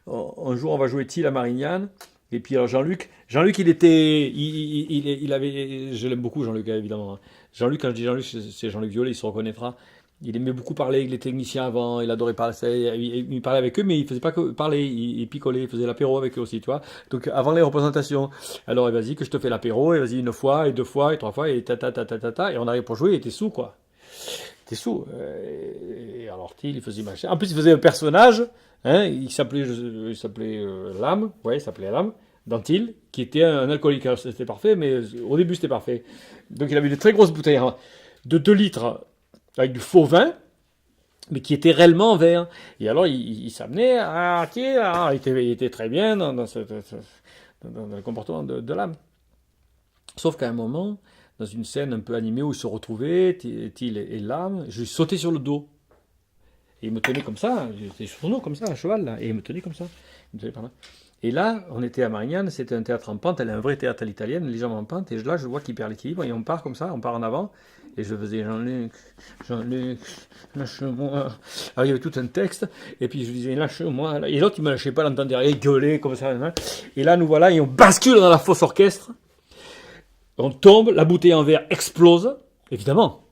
un jour, on va jouer Thiel à Marignane. Et puis alors Jean-Luc, il était, il avait, je l'aime beaucoup Jean-Luc évidemment, hein. Jean-Luc, quand je dis Jean-Luc, c'est Jean-Luc Violet, il se reconnaîtra. Il aimait beaucoup parler avec les techniciens avant, il adorait parler, il parlait avec eux, mais il faisait pas que parler, il picolait, il faisait l'apéro avec eux aussi, tu vois. Donc avant les représentations, alors vas-y que je te fais l'apéro, et vas-y une fois, et deux fois, et trois fois, et ta, et on arrive pour jouer, il était sous quoi. Il était sous. Et alors il faisait machin. En plus il faisait un personnage, hein, il s'appelait Lame, ouais, il s'appelait Lame, Dantil, qui était un alcoolique. Alors, c'était parfait, mais au début c'était parfait. Donc il avait des très grosses bouteilles, hein, de 2 litres avec du faux vin, mais qui était réellement en verre. Et alors, il s'amenait à qui il était très bien dans le comportement de l'âme. Sauf qu'à un moment, dans une scène un peu animée où ils se retrouvaient, Till et l'âme, je lui sautais sur le dos. Et il me tenait comme ça, j'étais sur son dos comme ça, à cheval, là, et il me tenait comme ça. Il me tenait par là. Et là, on était à Marignane, c'était un théâtre en pente, elle a un vrai théâtre à l'italienne, légèrement en pente, et là, je vois qu'il perd l'équilibre, et on part comme ça, on part en avant, et je faisais Jean-Luc, Jean-Luc, lâche-moi. Alors il y avait tout un texte, et puis je disais lâche-moi, et l'autre il me lâchait pas, l'entendait derrière, il gueulait comme ça, hein. Et là, nous voilà, et on bascule dans la fosse orchestre, on tombe, la bouteille en verre explose, évidemment.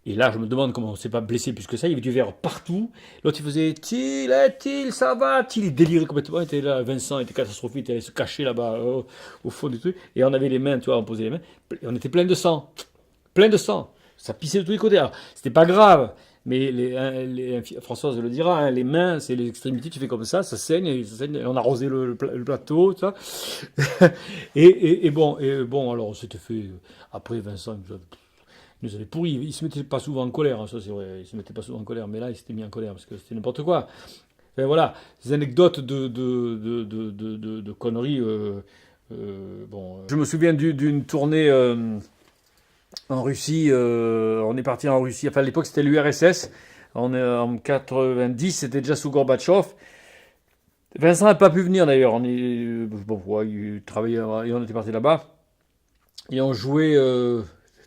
Et là, je me demande comment on ne s'est pas blessé plus que ça. Il y avait du verre partout. L'autre, il faisait Till, ça va. Till, il délirait complètement. Il était là, Vincent était catastrophique. Il allait se cacher là-bas au fond du truc. Et on avait les mains, tu vois, on posait les mains. Et on était plein de sang. Plein de sang. Ça pissait de tous les côtés. Alors, c'était pas grave. Mais Françoise le dira, hein, les mains, c'est les extrémités, tu fais comme ça saigne, et on a arrosé le plateau, tout ça. Et bon, alors c'était fait. Après, Vincent, il nous avait pourri. Il se mettait pas souvent en colère, hein, ça c'est vrai. Il se mettait pas souvent en colère, mais là, il s'était mis en colère parce que c'était n'importe quoi. Enfin, voilà, des anecdotes de conneries. Bon, je me souviens d'une tournée en Russie. On est parti en Russie. Enfin, à l'époque, c'était l'URSS. On est en 90, c'était déjà sous Gorbatchev. Vincent n'a pas pu venir d'ailleurs. Bon, ouais, il travaillait et on était parti là-bas. Et on jouait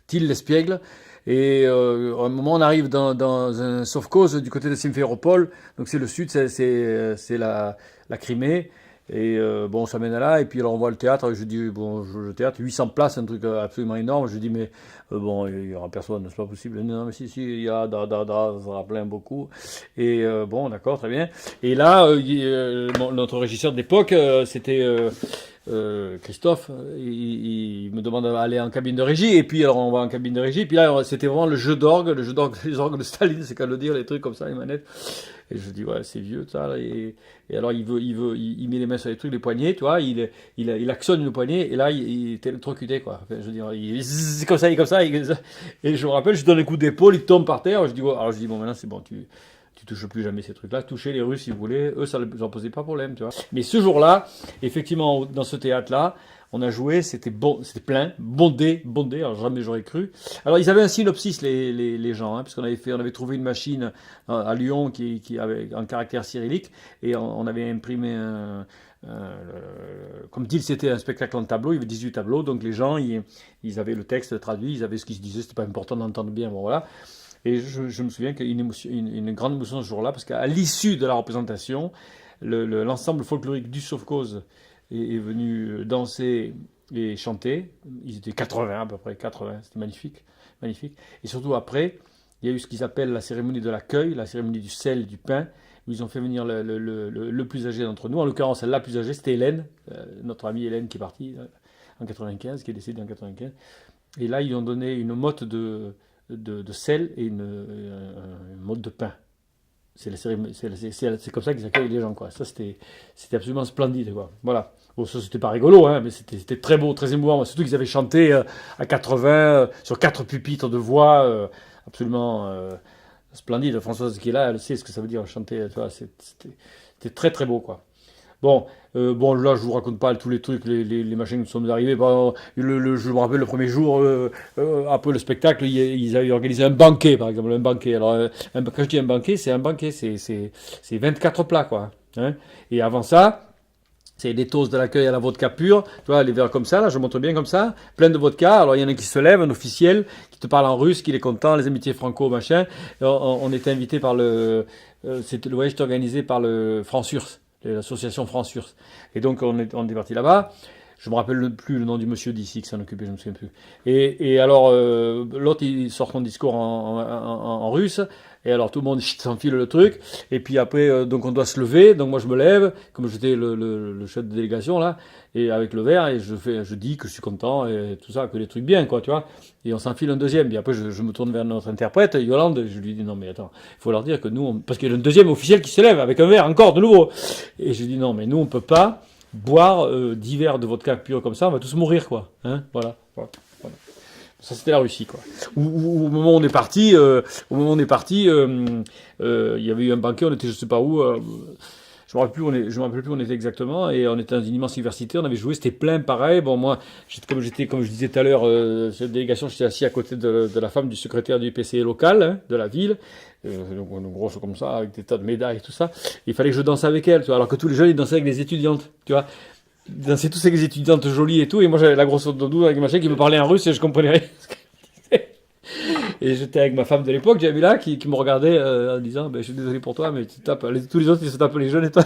Till l'Espiègle. Et à un moment, on arrive dans un Sovkhoz du côté de Simferopol. Donc c'est le sud, c'est la Crimée. Et bon, ça mène à là. Et puis alors on voit le théâtre. Je dis, bon, le théâtre, 800 places, un truc absolument énorme. Je dis, mais bon, il n'y aura personne, c'est pas possible. Non, mais si, il y a, ça sera plein beaucoup. Et bon, d'accord, très bien. Et là, notre régisseur d'époque, c'était Christophe, il me demande d'aller en cabine de régie, et puis alors on va en cabine de régie, et puis là c'était vraiment le jeu d'orgue, les orgues de Staline, c'est qu'à le dire, les trucs comme ça, les manettes. Et je dis ouais, c'est vieux ça, et alors il met les mains sur les trucs, les poignets, tu vois, il actionne le poignet, et là il est électrocuté quoi. Enfin, je veux dire, c'est comme ça, et et je me rappelle, je donne un coup d'épaule, il tombe par terre, je dis, alors je dis bon maintenant c'est bon, tu touches plus jamais ces trucs-là. Touchez les Russes si vous voulez. Eux, ça ne leur posait pas problème, tu vois. Mais ce jour-là, effectivement, dans ce théâtre-là, on a joué, c'était bon, c'était plein, bondé, bondé. Alors jamais j'aurais cru. Alors ils avaient un synopsis les gens, hein, parce on avait trouvé une machine à Lyon qui avait un caractère cyrillique et on avait imprimé comme dit, c'était un spectacle en tableau, il y avait 18 tableaux, donc les gens, ils avaient le texte traduit, ils avaient ce qui se disait, c'était pas important d'entendre bien, bon voilà. Et je me souviens qu'il y a une grande émotion ce jour-là, parce qu'à l'issue de la représentation, l'ensemble folklorique du Sovkhoz est venu danser et chanter. Ils étaient 80 à peu près, 80, c'était magnifique, magnifique. Et surtout après, il y a eu ce qu'ils appellent la cérémonie de l'accueil, la cérémonie du sel, du pain, où ils ont fait venir le plus âgé d'entre nous. En l'occurrence, la plus âgée, c'était Hélène, notre amie Hélène qui est partie en 95, qui est décédée en 95. Et là, ils ont donné une motte de sel et une mode de pain. C'est comme ça qu'ils accueillent les gens, quoi. Ça, c'était absolument splendide, quoi. Voilà. Bon, ça, c'était pas rigolo, hein, mais c'était très beau, très émouvant. Surtout qu'ils avaient chanté à 80, sur 4 pupitres de voix, absolument splendide. Françoise qui est là, elle sait ce que ça veut dire chanter, tu vois, c'était très très beau, quoi. Bon, là, je vous raconte pas tous les trucs, les machins qui sont arrivés. Bon, je me rappelle le premier jour, après le spectacle, ils avaient organisé un banquet, par exemple, un banquet. Alors, quand je dis un banquet, c'est 24 plats, quoi. Hein. Et avant ça, c'est des toasts de l'accueil à la vodka pure, tu vois, les verres comme ça, là, je montre bien comme ça, plein de vodka. Alors, il y en a qui se lève, un officiel, qui te parle en russe, qu'il est content, les amitiés franco, machin. On était invité par c'était le voyage était organisé par le France URSS. l'association France-URSS. Et donc on est parti là-bas. Je me rappelle plus le nom du monsieur d'ici qui s'en occupait, je me souviens plus. Et alors, l'autre, il sort son discours en russe. Et alors, tout le monde s'enfile le truc. Et puis après, donc on doit se lever. Donc moi, je me lève, comme j'étais le chef de délégation, là, et avec le verre, et je dis que je suis content, et tout ça, que les trucs bien, quoi, tu vois. Et on s'enfile un deuxième. Et après, je me tourne vers notre interprète, Yolande, et je lui dis, non, mais attends, il faut leur dire que nous, parce qu'il y a un deuxième officiel qui se lève avec un verre encore, de nouveau. Et je lui dis, non, mais nous, on peut pas boire 10 verres de vodka pur comme ça, on va tous mourir, quoi. Hein, voilà. Ça, c'était la Russie, quoi. Au moment où on est parti, il y avait eu un banquet, on était je sais pas où, je me rappelle plus où on était exactement, et on était dans une immense université, on avait joué, c'était plein, pareil. Bon, moi, comme je disais tout à l'heure, cette délégation, j'étais assis à côté de la femme du secrétaire du PCE local, hein, de la ville, donc une grosse comme ça, avec des tas de médailles et tout ça. Il fallait que je danse avec elle, tu vois, alors que tous les jeunes, ils dansaient avec les étudiantes, tu vois. Ils dansaient tous avec les étudiantes jolies et tout, et moi, j'avais la grosse doudou avec machin qui me parlait en russe, et je comprenais rien. Et j'étais avec ma femme de l'époque, Jamila, qui me regardait en disant, ben, je suis désolé pour toi, mais tu tapes, tous les autres, ils se tapent les jeunes, et toi,